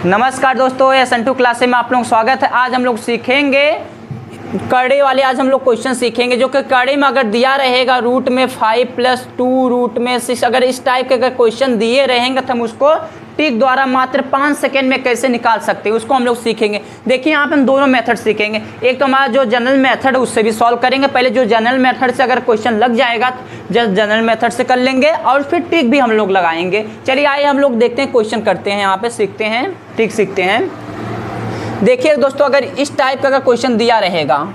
नमस्कार दोस्तों, ये संटू क्लास में आप लोगों का स्वागत है। आज हम लोग सीखेंगे कड़े वाले। आज हम लोग क्वेश्चन सीखेंगे जो कि कड़े में अगर दिया रहेगा रूट में 5 + 2 रूट में 6, अगर इस टाइप के अगर क्वेश्चन दिए रहेंगे तो हम उसको टिक द्वारा मात्र 5 सेकेंड में कैसे निकाल सकते हैं उसको हम लोग सीखेंगे। देखिए यहाँ पे हम दोनों मेथड सीखेंगे। एक तो हमारा जो जनरल मेथड है उससे भी सॉल्व करेंगे। पहले जो जनरल मेथड से अगर क्वेश्चन लग जाएगा तो जस्ट जनरल मेथड से कर लेंगे और फिर टिक भी हम लोग लगाएंगे। चलिए आइए हम लोग देखते हैं, क्वेश्चन करते हैं, यहाँ पे सीखते हैं, टिक सीखते हैं। देखिए दोस्तों, अगर इस टाइप का अगर क्वेश्चन दिया रहेगा,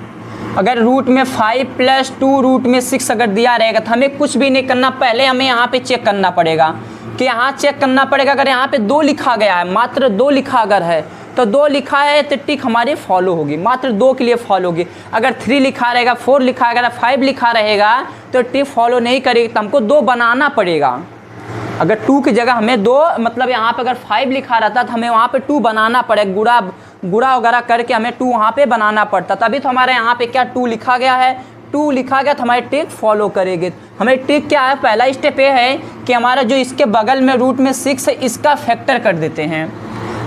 अगर रूट में 5 + 2 रूट में 6 अगर दिया रहेगा तो हमें कुछ भी नहीं करना। पहले हमें यहाँ पे चेक करना पड़ेगा कि यहाँ चेक करना पड़ेगा। अगर यहाँ पे 2 लिखा गया है, मात्र 2 लिखा अगर है तो 2 लिखा है तो टिक हमारी फॉलो होगी, मात्र 2 के लिए फॉलो होगी। अगर 3 लिखा रहेगा, 4 लिखा रहेगा, 5 लिखा रहेगा तो टिक फॉलो नहीं करेगी, तो हमको 2 बनाना पड़ेगा। अगर 2 की जगह हमें 2, मतलब यहाँ पे अगर 5 लिखा रहता तो हमें वहाँ पे 2 बनाना पड़ेगा, गुड़ा वगैरह करके हमें 2 वहाँ पे बनाना पड़ता। तभी तो हमारे यहाँ पे क्या 2 लिखा गया है, 2 लिखा गया तो हमारे टिक फॉलो करेंगे। हमें टिक क्या है, पहला स्टेप ये है कि हमारा जो इसके बगल में रूट में 6 है इसका फैक्टर कर देते हैं।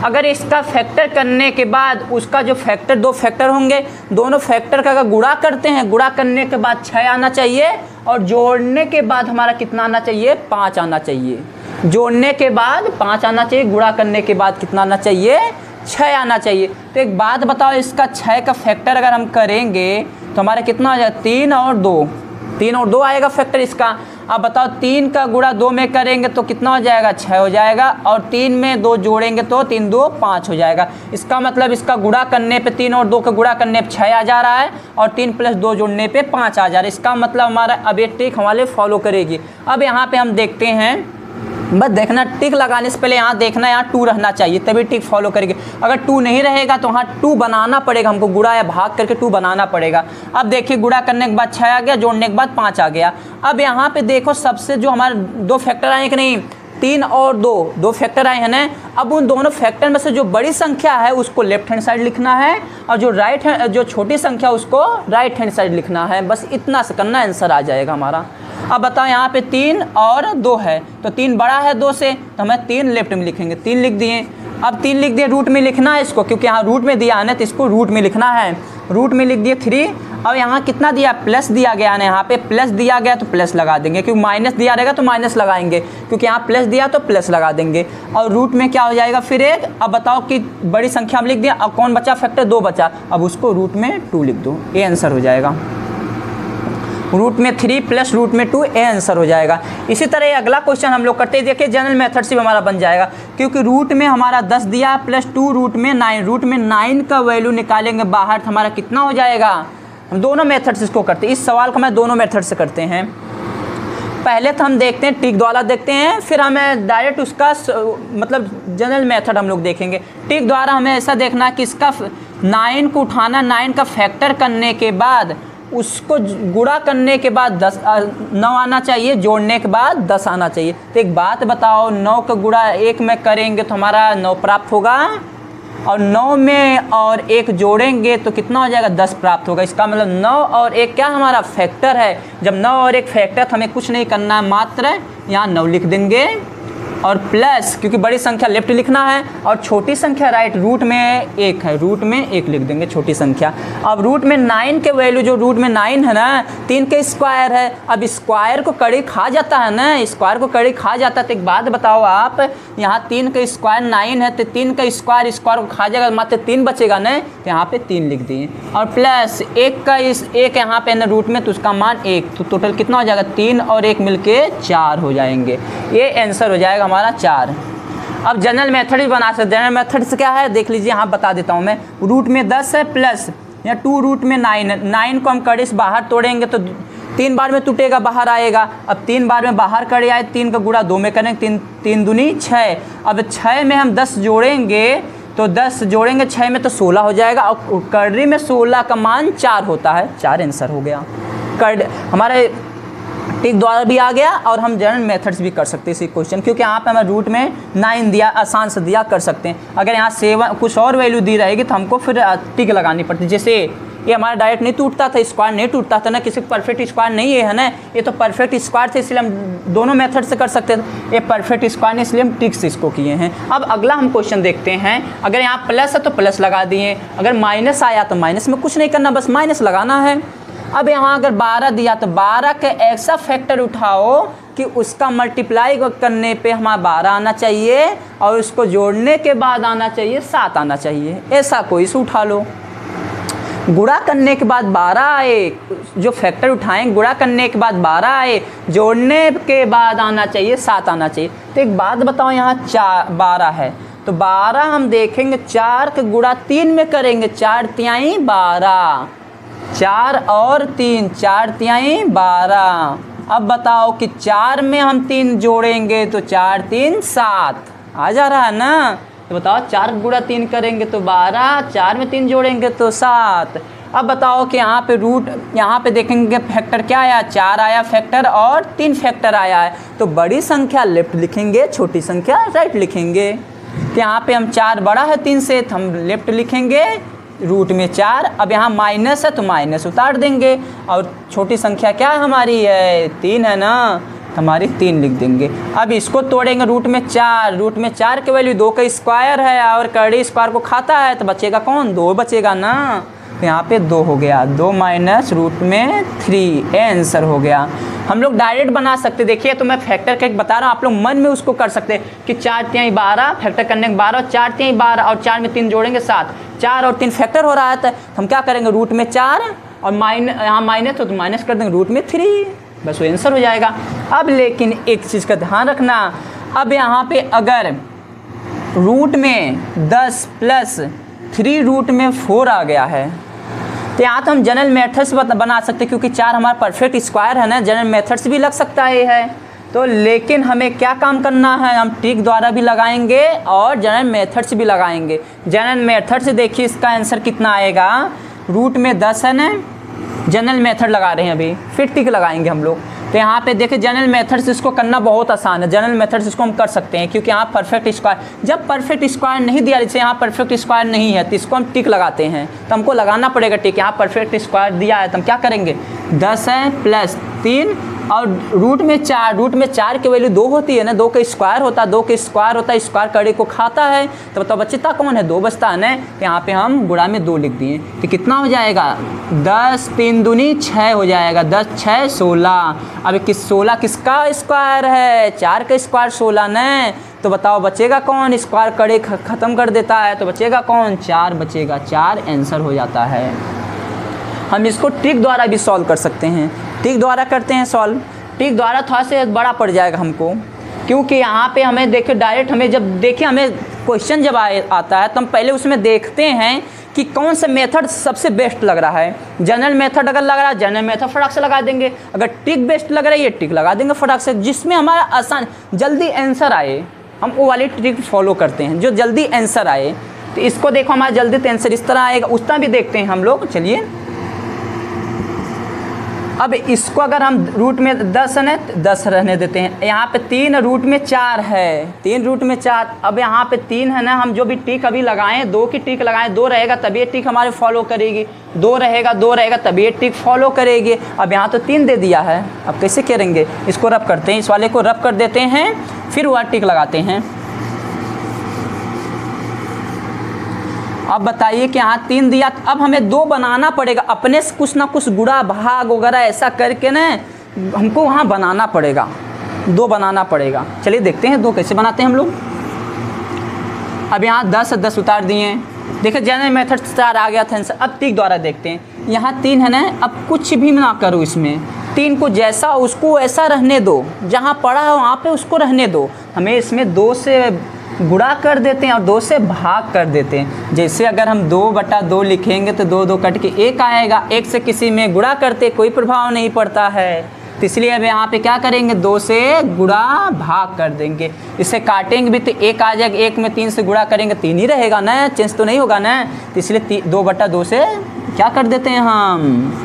अगर इसका फैक्टर करने के बाद उसका जो फैक्टर, 2 फैक्टर होंगे, दोनों फैक्टर का अगर गुणा करते हैं, गुणा करने के बाद 6 आना चाहिए और जोड़ने के बाद हमारा कितना आना चाहिए, 5 आना चाहिए। जोड़ने के बाद 5 आना चाहिए, गुणा करने के बाद कितना आना चाहिए, 6 आना चाहिए। तो एक बात बताओ, इसका 6 का फैक्टर अगर हम करेंगे तो हमारा कितना आ जाएगा, 3 और 2 आएगा फैक्टर इसका। अब बताओ 3 का गुणा 2 में करेंगे तो कितना हो जाएगा, 6 हो जाएगा, और 3 में 2 जोड़ेंगे तो 3 2 5 हो जाएगा। इसका मतलब इसका गुणा करने पे 3 और 2 का गुणा करने पे 6 आ जा रहा है और 3 + 2 जोड़ने पे 5 आ जा रहा है। इसका मतलब हमारा अब ये टिक हमारे फॉलो करेगी। अब यहाँ पे हम देखते हैं, बस देखना टिक लगाने से पहले यहाँ देखना, यहाँ 2 रहना चाहिए तभी टिक फॉलो करेगी। अगर 2 नहीं रहेगा तो वहाँ 2 बनाना पड़ेगा, हमको गुणा या भाग करके 2 बनाना पड़ेगा। अब देखिए गुणा करने के बाद 6 आ गया, जोड़ने के बाद 5 आ गया। अब यहाँ पे देखो सबसे जो हमारे 2 फैक्टर आए कि नहीं, 3 और 2 फैक्टर आए हैं ना। अब उन दोनों फैक्टर में से जो बड़ी संख्या है उसको लेफ्ट हैंड साइड लिखना है और जो छोटी संख्या उसको राइट हैंड साइड लिखना है। बस इतना से करना, आंसर आ जाएगा हमारा। अब बताओ यहाँ पे 3 और 2 है तो 3 बड़ा है 2 से, तो हमें 3 लेफ्ट में लिखेंगे, 3 लिख दिए। अब 3 लिख दिए, रूट में लिखना है इसको, क्योंकि यहाँ रूट में दिया है ना तो इसको रूट में लिखना है। रूट में लिख दिए 3। अब यहाँ कितना दिया, प्लस दिया गया है ना, यहाँ पे प्लस दिया गया तो प्लस लगा देंगे, क्योंकि माइनस दिया रहेगा तो माइनस लगाएंगे, क्योंकि यहाँ प्लस दिया तो प्लस लगा देंगे। और रूट में क्या हो जाएगा फिर 1। अब बताओ कि बड़ी संख्या में लिख दिया, अब कौन बचा, फैक्टर 2 बचा, अब उसको रूट में 2 लिख दो, ये आंसर हो जाएगा। रूट में 3 + रूट में 2, ये आंसर हो जाएगा। इसी तरह अगला क्वेश्चन हम लोग करते हैं। देखिए जनरल मेथड से भी हमारा बन जाएगा, क्योंकि रूट में हमारा 10 दिया + 2 रूट में 9, रूट में 9 का वैल्यू निकालेंगे बाहर तो हमारा कितना हो जाएगा। हम दोनों मेथड से इसको करते हैं, इस सवाल को मैं दोनों मेथड से करते हैं। पहले तो हम देखते हैं टिक द्वारा देखते हैं, फिर हमें डायरेक्ट उसका मतलब जनरल मेथड हम लोग देखेंगे। टिक द्वारा हमें ऐसा देखना है कि इसका 9 को उठाना, 9 का फैक्टर करने के बाद उसको गुणा करने के बाद 9 आना चाहिए, जोड़ने के बाद 10 आना चाहिए। तो एक बात बताओ, 9 का गुणा 1 में करेंगे तो हमारा 9 प्राप्त होगा, और 9 में और 1 जोड़ेंगे तो कितना हो जाएगा, 10 प्राप्त होगा। इसका मतलब 9 और 1 क्या हमारा फैक्टर है। जब 9 और 1 फैक्टर तो हमें कुछ नहीं करना है, मात्र यहाँ 9 लिख देंगे और प्लस, क्योंकि बड़ी संख्या लेफ्ट लिखना है और छोटी संख्या राइट, रूट में 1 है, रूट में 1 लिख देंगे छोटी संख्या। अब रूट में 9 के वैल्यू, जो रूट में 9 है ना, 3 के स्क्वायर है। अब स्क्वायर को कड़ी खा जाता है ना, स्क्वायर को कड़ी खा जाता है। तो एक बात बताओ आप, यहाँ 3 का स्क्वायर 9 है तो 3 का स्क्वायर को खा जाएगा, मात्र 3 बचेगा ना, तो यहाँ पे 3 लिख दिए। और प्लस 1 का 1 यहाँ पे ना रूट में, तो उसका मान 1, तो टोटल कितना हो जाएगा, 3 और 1 मिलके 4 हो जाएंगे। ये आंसर हो जाएगा हमारा 4। अब जनरल मेथड भी बना सकते। जनरल मेथड से क्या है देख लीजिए, यहाँ बता देता हूँ मैं। रूट में 10 है प्लस या 2 रूट में 9 है, 9 को हम कड़ी से बाहर तोड़ेंगे तो 3 बार में टूटेगा, बाहर आएगा। अब 3 बार में बाहर कड़ी आए, 3 का गुणा 2 में करेंगे, 3 दूनी 6। अब 6 में हम 10 जोड़ेंगे तो 10 जोड़ेंगे 6 में तो 16 हो जाएगा, और कड़ी में 16 का मान 4 होता है, 4 आंसर हो गया। हमारे टिक द्वारा भी आ गया, और हम जनरल मेथड्स भी कर सकते हैं इसी क्वेश्चन, क्योंकि यहाँ पे हमें रूट में 9 दिया, आसान से दिया, कर सकते हैं। अगर यहाँ 7 कुछ और वैल्यू दी रहेगी तो हमको फिर टिक लगानी पड़ती है। जैसे ये हमारा डायरेक्ट नहीं टूटता था, स्क्वायर नहीं टूटता था ना, किसी परफेक्ट स्क्वायर नहीं है ना, ये तो परफेक्ट स्क्वायर थे, इसलिए हम दोनों मेथड से कर सकते थे। ये परफेक्ट स्क्वायर नहीं, इसलिए हम ट्रिक्स इसको किए हैं। अब अगला हम क्वेश्चन देखते हैं। अगर यहाँ प्लस है तो प्लस लगा दिए, अगर माइनस आया तो माइनस में कुछ नहीं करना, बस माइनस लगाना है। अब यहाँ अगर 12 दिया तो 12 के ऐसा फैक्टर उठाओ कि उसका मल्टीप्लाई करने पे हमारा 12 आना चाहिए और उसको जोड़ने के बाद आना चाहिए 7 आना चाहिए, ऐसा कोई से उठा लो। गुणा करने के बाद 12 आए, जो फैक्टर उठाएं गुणा करने के बाद 12 आए, जोड़ने के बाद आना चाहिए 7 आना चाहिए। तो एक बात बताओ, यहाँ 12 है तो 12 हम देखेंगे 4 के गुणा 3 में करेंगे, 4 तिहाई 12, 4 और 3, 4 तिहाई 12। अब बताओ कि 4 में हम 3 जोड़ेंगे तो 4 3 7 आ जा रहा है ना। तो बताओ 4 गुणा 3 करेंगे तो 12, 4 में 3 जोड़ेंगे तो 7। अब बताओ कि यहाँ पे रूट, यहाँ पे देखेंगे फैक्टर क्या आया, 4 आया फैक्टर और 3 फैक्टर आया है। तो बड़ी संख्या लेफ्ट लिखेंगे, छोटी संख्या राइट लिखेंगे। तो यहाँ पे हम 4 बड़ा है 3 से, तो हम लेफ्ट लिखेंगे रूट में 4। अब यहाँ माइनस है तो माइनस उतार देंगे, और छोटी संख्या क्या है हमारी है 3 है ना, हमारी 3 लिख देंगे। अब इसको तोड़ेंगे रूट में 4, रूट में 4 की वैल्यू 2 का स्क्वायर है और करड़ी स्क्वायर को खाता है, तो बचेगा कौन, 2 बचेगा ना। तो यहाँ पे 2 हो गया, 2 माइनस रूट में 3, ये आंसर हो गया। हम लोग डायरेक्ट बना सकते, देखिए तो मैं फैक्टर का एक बता रहा हूँ, आप लोग मन में उसको कर सकते हैं कि 4 तिहाई 12 फैक्टर करने के 12, 4 तिहाई 12 और 4 में 3 जोड़ेंगे 7, 4 और 3 फैक्टर हो रहा है। तो हम क्या करेंगे, रूट में 4 और यहाँ माइनस हो तो माइनस कर देंगे रूट में 3, बस वो आंसर हो जाएगा। अब लेकिन एक चीज़ का ध्यान रखना, अब यहाँ पे अगर रूट में 10 प्लस 3 रूट में 4 आ गया है, तो यहाँ तो हम जनरल मेथड्स बना सकते हैं, क्योंकि 4 हमारा परफेक्ट स्क्वायर है ना, जनरल मेथड्स भी लग सकता है। तो लेकिन हमें क्या काम करना है, हम ट्रिक द्वारा भी लगाएंगे और जनरल मेथड्स भी लगाएंगे। जनरल मेथड से देखिए इसका आंसर कितना आएगा, रूट में 10 है ना, जनरल मेथड लगा रहे हैं अभी, फिर टिक लगाएंगे हम लोग। तो यहाँ पे देखिए जनरल मेथड्स इसको करना बहुत आसान है, जनरल मेथड्स इसको हम कर सकते हैं, क्योंकि यहाँ परफेक्ट स्क्वायर, जब परफेक्ट स्क्वायर नहीं दिया, जैसे यहाँ परफेक्ट स्क्वायर नहीं है तो इसको हम टिक लगाते हैं, तो हमको लगाना पड़ेगा टिक। यहाँ परफेक्ट स्क्वायर दिया है तो हम क्या करेंगे, 10 है प्लस 3 और रूट में 4, रूट में 4 की वैल्यू 2 होती है ना, 2 का स्क्वायर होता है, 2 का स्क्वायर होता है, स्क्वायर कड़ी को खाता है, तो बताओ बचता कौन है, 2 बचता है ना। तो यहाँ पे हम गुणा में 2 लिख दिए, तो कितना हो जाएगा, 10 3 दूनी 6 हो जाएगा, 10 6 16। अब 16 किसका स्क्वायर है, 4 का स्क्वायर 16 न, तो बताओ बचेगा कौन, स्क्वायर कड़ी ख़त्म कर देता है, तो बचेगा कौन, 4 बचेगा, 4 आंसर हो जाता है। हम इसको ट्रिक द्वारा भी सॉल्व कर सकते हैं, ट्रिक द्वारा करते हैं सॉल्व, ट्रिक द्वारा थोड़ा सा बड़ा पड़ जाएगा हमको, क्योंकि यहाँ पे हमें देखिए डायरेक्ट हमें जब देखिए हमें क्वेश्चन जब आता है तो हम पहले उसमें देखते हैं कि कौन सा मेथड सबसे बेस्ट लग रहा है। जनरल मेथड अगर लग रहा है जनरल मेथड फटाक से लगा देंगे, अगर ट्रिक बेस्ट लग रहा है ये ट्रिक लगा देंगे फटाक से, जिसमें हमारा आसान जल्दी आंसर आए, हम वो वाली ट्रिक फॉलो करते हैं जो जल्दी आंसर आए। तो इसको देखो हमारा जल्दी आंसर इस तरह आएगा, उस तरह भी देखते हैं हम लोग। चलिए अब इसको अगर हम रूट में 10 है 10 रहने देते हैं, यहाँ पे 3 रूट में 4 है, 3 रूट में 4, अब यहाँ पे 3 है ना, हम जो भी टिक अभी लगाएं 2 की टिक लगाएं, 2 रहेगा तभी ये टिक हमारे फॉलो करेगी, 2 रहेगा तभी ये टिक फॉलो करेगी। अब यहाँ तो 3 दे दिया है, अब कैसे करेंगे, इसको रब करते हैं, इस वाले को रब कर देते हैं, फिर वह टिक लगाते हैं। अब बताइए कि यहाँ 3 दिया, अब हमें 2 बनाना पड़ेगा, अपने से कुछ ना कुछ गुणा भाग वगैरह ऐसा करके ना हमको वहाँ बनाना पड़ेगा, 2 बनाना पड़ेगा। चलिए देखते हैं 2 कैसे बनाते हैं हम लोग। अब यहाँ 10 उतार दिए, देखिए जनरल मेथड 4 आ गया था आंसर। अब टिक द्वारा देखते हैं, यहाँ 3 है ना, अब कुछ भी ना करो इसमें, 3 को जैसा उसको ऐसा रहने दो, जहाँ पड़ा है वहाँ पे उसको रहने दो। हमें इसमें 2 से गुणा कर देते हैं और 2 से भाग कर देते हैं। जैसे अगर हम 2/2 लिखेंगे तो 2 2 कट के 1 आएगा, 1 से किसी में गुणा करते कोई प्रभाव नहीं पड़ता है, तो इसलिए अब यहाँ पे क्या करेंगे, 2 से गुणा भाग कर देंगे। इसे काटेंगे भी तो 1 आ जाएगा, 1 में 3 से गुणा करेंगे 3 ही रहेगा ना, चेंज तो नहीं होगा ना, तो इसलिए 2/2 से क्या कर देते हैं, हम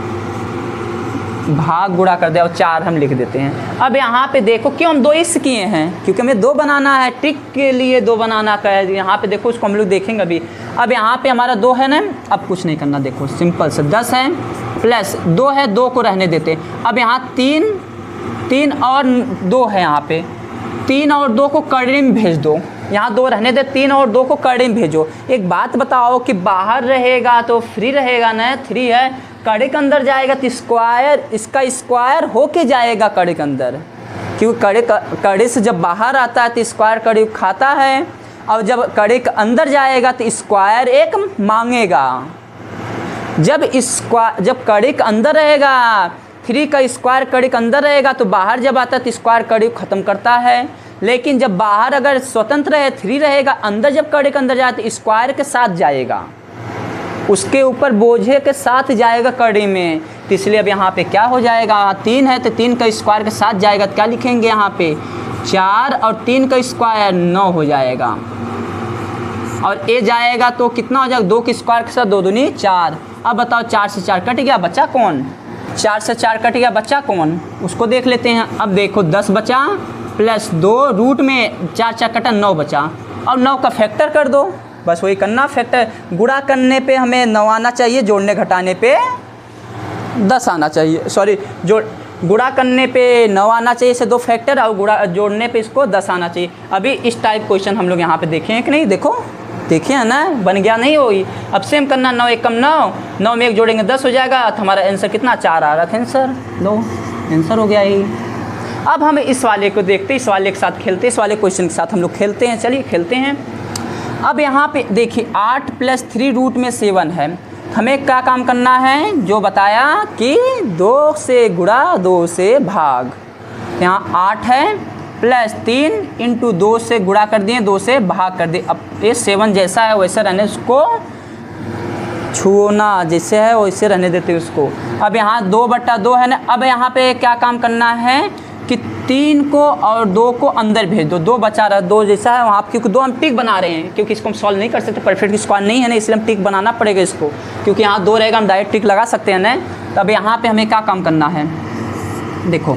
भाग गुणा कर दे और 4 हम लिख देते हैं। अब यहाँ पे देखो क्यों हम 2 इस किए हैं, क्योंकि हमें 2 बनाना है, ट्रिक के लिए 2 बनाना का है। यहाँ पे देखो उसको हम लोग देखेंगे अभी। अब यहाँ पे हमारा 2 है ना, अब कुछ नहीं करना, देखो सिंपल से 10 है प्लस 2 है, 2 को रहने देते। अब यहाँ 3 और 2 है, यहाँ पे 3 और 2 को कड़ी में भेज दो, यहाँ 2 रहने दे, 3 और 2 को कड़ी में भेजो। एक बात बताओ कि बाहर रहेगा तो फ्री रहेगा ना, 3 है, कड़ी के अंदर जाएगा तो स्क्वायर, इसका स्क्वायर होके जाएगा कड़ी के अंदर, क्योंकि कड़ी से जब बाहर आता है तो स्क्वायर कड़ी खाता है, और जब कड़ी के अंदर जाएगा तो स्क्वायर 1 मांगेगा। जब कड़ी के अंदर रहेगा, 3 का स्क्वायर कड़ी के अंदर रहेगा, तो बाहर जब आता है तो स्क्वायर कड़ी ख़त्म करता है। लेकिन जब बाहर अगर स्वतंत्र है, 3 रहेगा, अंदर जब कड़ी के अंदर जाए तो स्क्वायर के साथ जाएगा, उसके ऊपर बोझे के साथ जाएगा कड़ी में। तो इसलिए अब यहाँ पे क्या हो जाएगा, 3 है तो 3 का स्क्वायर के साथ जाएगा, तो क्या लिखेंगे यहाँ पे 4 और 3 का स्क्वायर 9 हो जाएगा, और ए जाएगा तो कितना हो जाएगा, 2 के स्क्वायर के साथ 2 दूनी 4। अब बताओ 4 से 4 कट गया, बचा कौन, 4 से 4 कट गया, बचा कौन, उसको देख लेते हैं। अब देखो 10 बचा प्लस 2 रूट में 4 4 कटा 9 बचा, अब 9 का फैक्टर कर दो, बस वही करना, फैक्टर गुणा करने पे हमें 9 आना चाहिए, जोड़ने घटाने पे 10 आना चाहिए, सॉरी गुणा करने पे 9 आना चाहिए, इसे 2 फैक्टर, और जोड़ने पे इसको 10 आना चाहिए। अभी इस टाइप क्वेश्चन हम लोग यहाँ पे देखे हैं कि नहीं, देखो देखे हैं ना, बन गया नहीं होगी। अब सेम करना, 9 1 कम 9, 9 में 1 जोड़ेंगे 10 हो जाएगा, तो हमारा आंसर कितना 4 आ रहा था आंसर, लो आंसर हो गया ही। अब हम इस वाले को देखते, इस वाले के साथ खेलते, इस वाले क्वेश्चन के साथ हम लोग खेलते हैं, चलिए खेलते हैं। अब यहाँ पे देखिए 8 + 3 रूट में 7 है, हमें क्या काम करना है, जो बताया कि 2 से गुणा 2 से भाग, यहाँ 8 है प्लस 3 × 2 से गुणा कर दिए, 2 से भाग कर दिए। अब ये 7 जैसा है वैसा रहने, उसको छूना जैसे है वैसे रहने देते उसको। अब यहाँ 2/2 है ना, अब यहाँ पे क्या काम करना है कि 3 को और 2 को अंदर भेज दो, 2 बचा रहा, 2 जैसा है वहाँ, क्योंकि 2 हम टिक बना रहे हैं, क्योंकि इसको हम सॉल्व नहीं कर सकते, परफेक्ट स्क्वायर नहीं है ना, इसलिए हम टिक बनाना पड़ेगा इसको, क्योंकि यहाँ 2 रहेगा हम डायरेक्ट टिक लगा सकते हैं ना। तो अब यहाँ पे हमें क्या काम करना है, देखो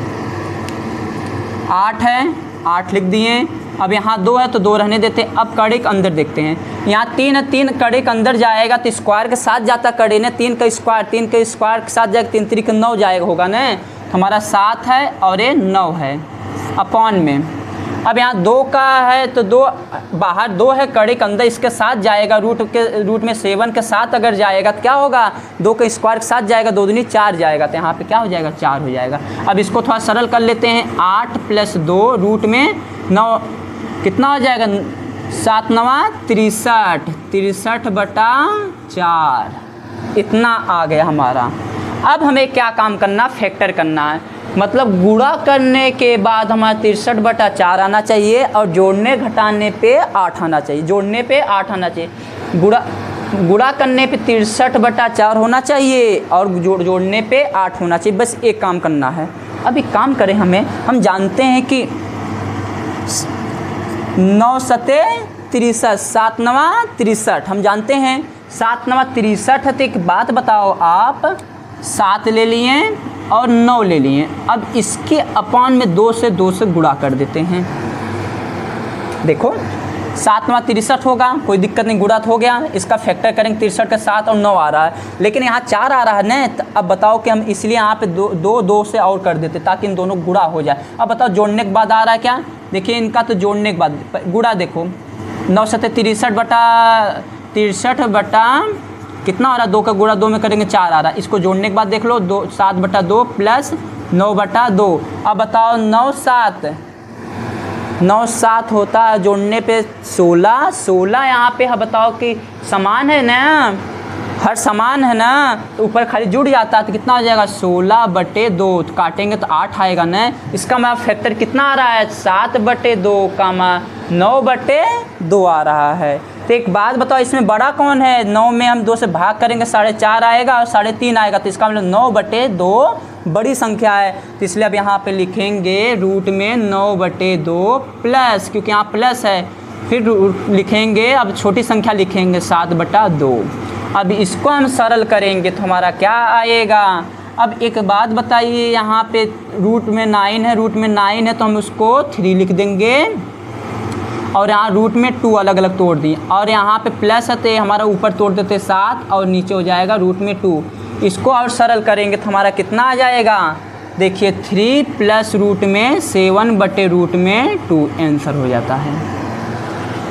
8 है, 8 लिख दिए, अब यहाँ 2 है तो 2 रहने देते। अब कड़ी के अंदर देखते हैं, यहाँ 3 है, 3 कड़ी के अंदर जाएगा तो स्क्वायर के साथ जाता कड़ी ने, 3 का स्क्वायर के साथ जाएगा, 3 3 9 जाएगा होगा ना, तो हमारा 7 है और ये 9 है अपॉन में। अब यहाँ 2 का है तो 2 बाहर, 2 है कड़ी के अंदर, इसके साथ जाएगा, रूट में 7 के साथ अगर जाएगा तो क्या होगा, 2 के स्क्वायर के साथ जाएगा, 2 दूनी 4 जाएगा, तो यहाँ पे क्या हो जाएगा 4 हो जाएगा। अब इसको थोड़ा सरल कर लेते हैं, 8 + 2 रूट में 9 कितना हो जाएगा, 7 9 63, 63/4 इतना आ गया हमारा। अब हमें क्या काम करना, फैक्टर करना है, मतलब गुणा करने के बाद हमारा 63/4 आना चाहिए, और जोड़ने घटाने पे 8 आना चाहिए, जोड़ने पे 8 आना चाहिए, गुणा करने पे 63/4 होना चाहिए, और जोड़ने पे 8 होना चाहिए, बस एक काम करना है। अब एक काम करें, हम जानते हैं कि 9 सते 63, 7 9 63 हम जानते हैं, 7 9 63 है। तो एक बात बताओ आप, 7 ले लिए और 9 ले लिए, अब इसके अपॉन में 2 से गुणा कर देते हैं। देखो 7 9 63 होगा, कोई दिक्कत नहीं, गुणा हो गया, इसका फैक्टर करेंगे 63 के 7 और 9 आ रहा है, लेकिन यहाँ 4 आ रहा है ना, तो अब बताओ कि हम इसलिए यहाँ पे 2 से और कर देते ताकि इन दोनों गुणा हो जाए। अब बताओ जोड़ने के बाद आ रहा है क्या, देखिए इनका तो जोड़ने के बाद गुणा, देखो 9 सते 63/63 कितना आ रहा है, 2 का गुणा 2 में करेंगे 4 आ रहा है, इसको जोड़ने के बाद देख लो 7/2 प्लस 9/2। अब बताओ 9 7 होता है, जोड़ने पे 16 यहाँ पे है, बताओ कि समान है ना, हर समान है ना, तो ऊपर खाली जुड़ जाता है, तो कितना हो जाएगा 16/2, तो काटेंगे तो 8 आएगा ना। इसका मतलब फैक्टर कितना आ रहा है, 7/2 का 9/2 आ रहा है। तो एक बात बताओ, इसमें बड़ा कौन है, 9 में हम 2 से भाग करेंगे 4.5 आएगा और 3.5 आएगा, तो इसका मतलब 9/2 बड़ी संख्या है, तो इसलिए अब यहाँ पे लिखेंगे रूट में 9/2 प्लस, क्योंकि यहाँ प्लस है, फिर लिखेंगे, अब छोटी संख्या लिखेंगे 7/2। अब इसको हम सरल करेंगे तो हमारा क्या आएगा। अब एक बात बताइए, यहाँ पे रूट में 9 है, तो हम उसको 3 लिख देंगे, और यहाँ रूट में 2 अलग अलग तोड़ दिए, और यहाँ पे प्लस है तो हमारा ऊपर तोड़ देते 7 और नीचे हो जाएगा रूट में 2। इसको और सरल करेंगे तो हमारा कितना आ जाएगा, देखिए 3 प्लस रूट में 7 बटे रूट में 2 आंसर हो जाता है।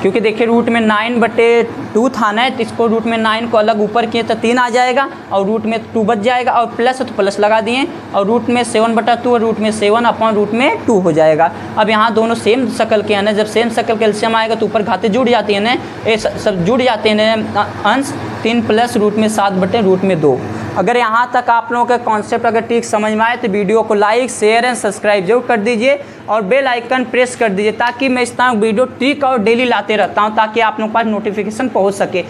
क्योंकि देखिए रूट में 9/2 था ना, तो इसको रूट में 9 को अलग ऊपर किए तो 3 आ जाएगा और रूट में 2 बच जाएगा, और प्लस है तो प्लस लगा दिए, और रूट में 7/2 और रूट में 7 अपॉन रूट में 2 हो जाएगा। अब यहाँ दोनों सेम शक्ल के हैं ना, जब सेम शक्ल के एलसीएम आएगा तो ऊपर घाते जुड़ जाती है ना, ये सब जुड़ जाते हैं ना अंश। 3 प्लस रूट में 7 बटे रूट में 2। अगर यहाँ तक आप लोगों का कॉन्सेप्ट अगर ठीक समझ में आए तो वीडियो को लाइक शेयर एंड सब्सक्राइब जरूर कर दीजिए, और बेल आइकन प्रेस कर दीजिए, ताकि मैं इस तरह वीडियो ठीक और डेली लाते रहता हूँ, ताकि आप लोगों के पास नोटिफिकेशन पहुँच सके।